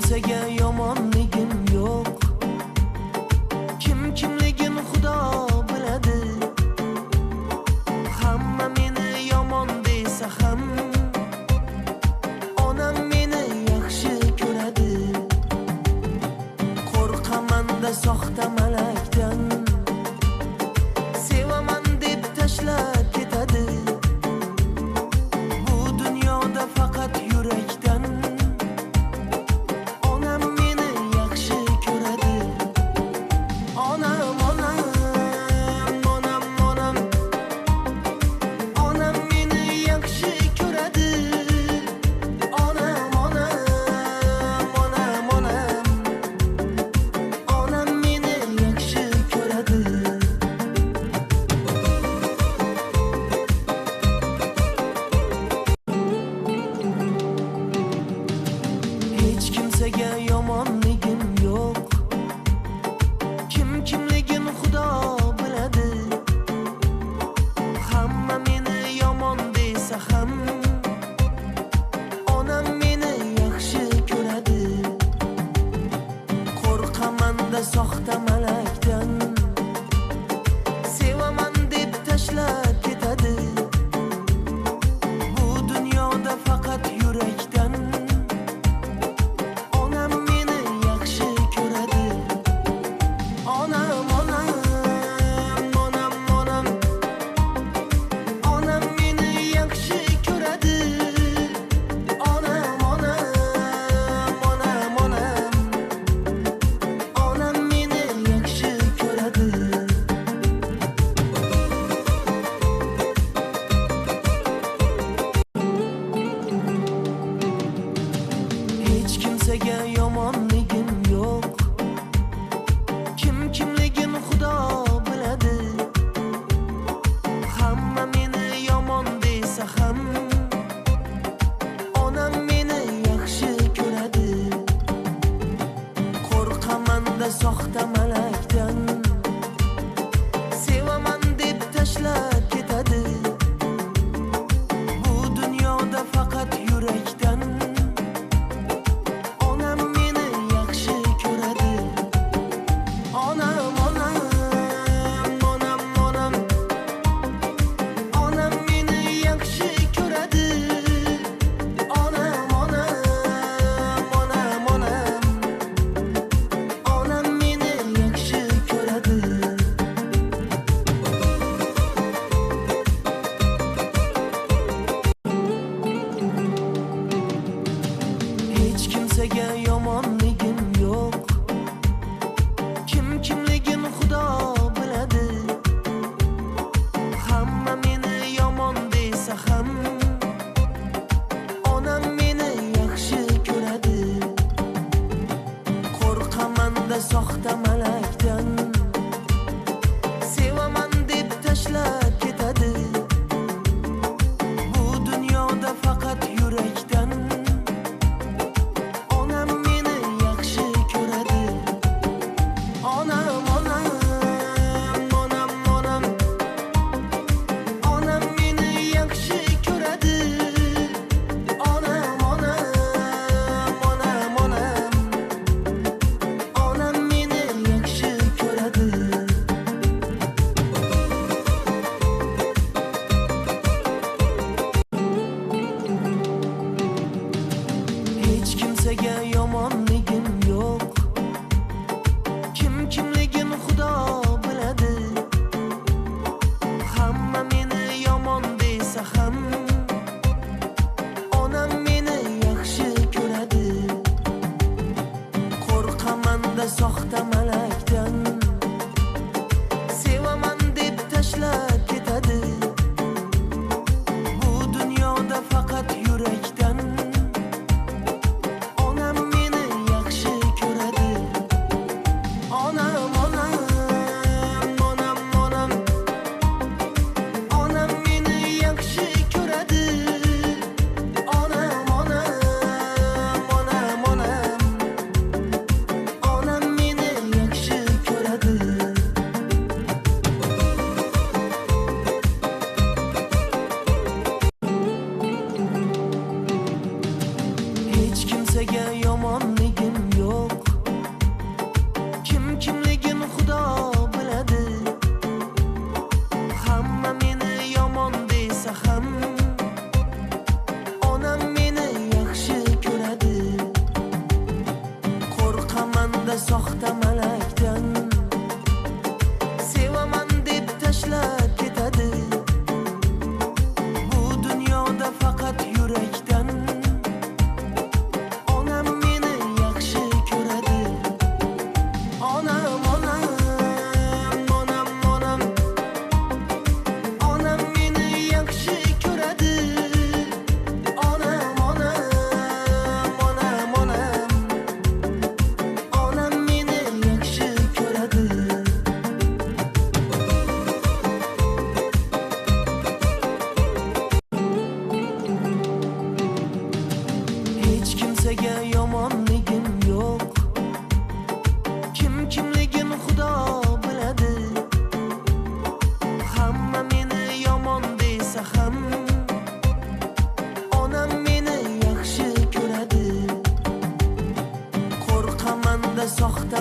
kimsega yomonligim yo'q. Kim kimligin Xudo biladi. Hamma meni yomon desa ham onam meni yaxshi ko'radi. Qo'rqaman-da soxta malakdan, sevaman deb tashlab ketadi. Bu dunyoda faqat yurakdan onam meni yaxshi ko'radi. Onam, onam, onam, onam, onam meni yaxshi ko'radi. Onam, onam, onam, onam, onam meni yaxshi ko'radi. Hech kimsega yomonligim yo'q. Kim kimligin Xudo biladi. Hamma meni yomon desa ham onam meni yaxshi ko'radi. Qo'rqaman-da soxta malakdan, sevaman deb tashlab ketadi. Bu dunyoda faqat yurakdan onam meni yaxshi ko'radi. Onam, onam, onam, onam, onam meni yaxshi ko'radi. Onam, onam, onam, onam, onam meni yaxshi ko'radi. Hech kimsega yomonligim yo'q. Kim kimligin Xudo biladi. Hamma meni yomon desa ham onam meni yaxshi ko'radi. Qo'rqaman-da soxta malakdan, sevaman deb tashlab ketadi. Bu dunyoda faqat yurakdan onam meni yaxshi ko'radi. Onam, onam, onam, onam, onam meni yaxshi ko'radi. Onam, onam, onam, onam, onam meni yaxshi ko'radi. Hech kimsega yomonligim yo'q. Kim kimligin Xudo biladi. Hamma meni yomon desa ham onam meni yaxshi ko'radi. Qo'rqaman-da soxta malakdan, sevaman deb tashlab ketadi. Bu dunyoda faqat yurakdan onam meni yaxshi ko'radi. Onam, onam, onam, onam, onam meni yaxshi ko'radi. Onam, onam, onam, onam, onam meni yaxshi ko'radi. Hech kimsega yomonligim yo'q. Kim kimligin Xudo biladi. Hamma meni yomon desa ham onam meni yaxshi ko'radi. Qo'rqaman-da soxta malakdan, sevaman deb tashlab ketadi. Bu dunyoda faqat yurakdan onam meni yaxshi ko'radi. Onam, onam, onam, onam, onam meni yaxshi ko'radi. Onam, onam, onam, onam, onam meni yaxshi ko'radi. Hech kimsega yomonligim yo'q. Kim kimligin Xudo biladi. Hamma meni yomon desa ham onam meni yaxshi ko'radi. Qo'rqaman-da soxta malakdan, sevaman deb tashlab ketadi. Bu dunyoda faqat yurakdan onam meni yaxshi ko'radi. Onam, onam, onam, onam, onam meni yaxshi ko'radi. Onam, onam, onam, onam, onam meni yaxshi ko'radi. kimsega yomonligim kimsega yomonligim yo'q. Kim kimligin Xudo biladi. Hamma meni yomon desa ham onam meni yaxshi ko'radi. Qo'rqaman da soxta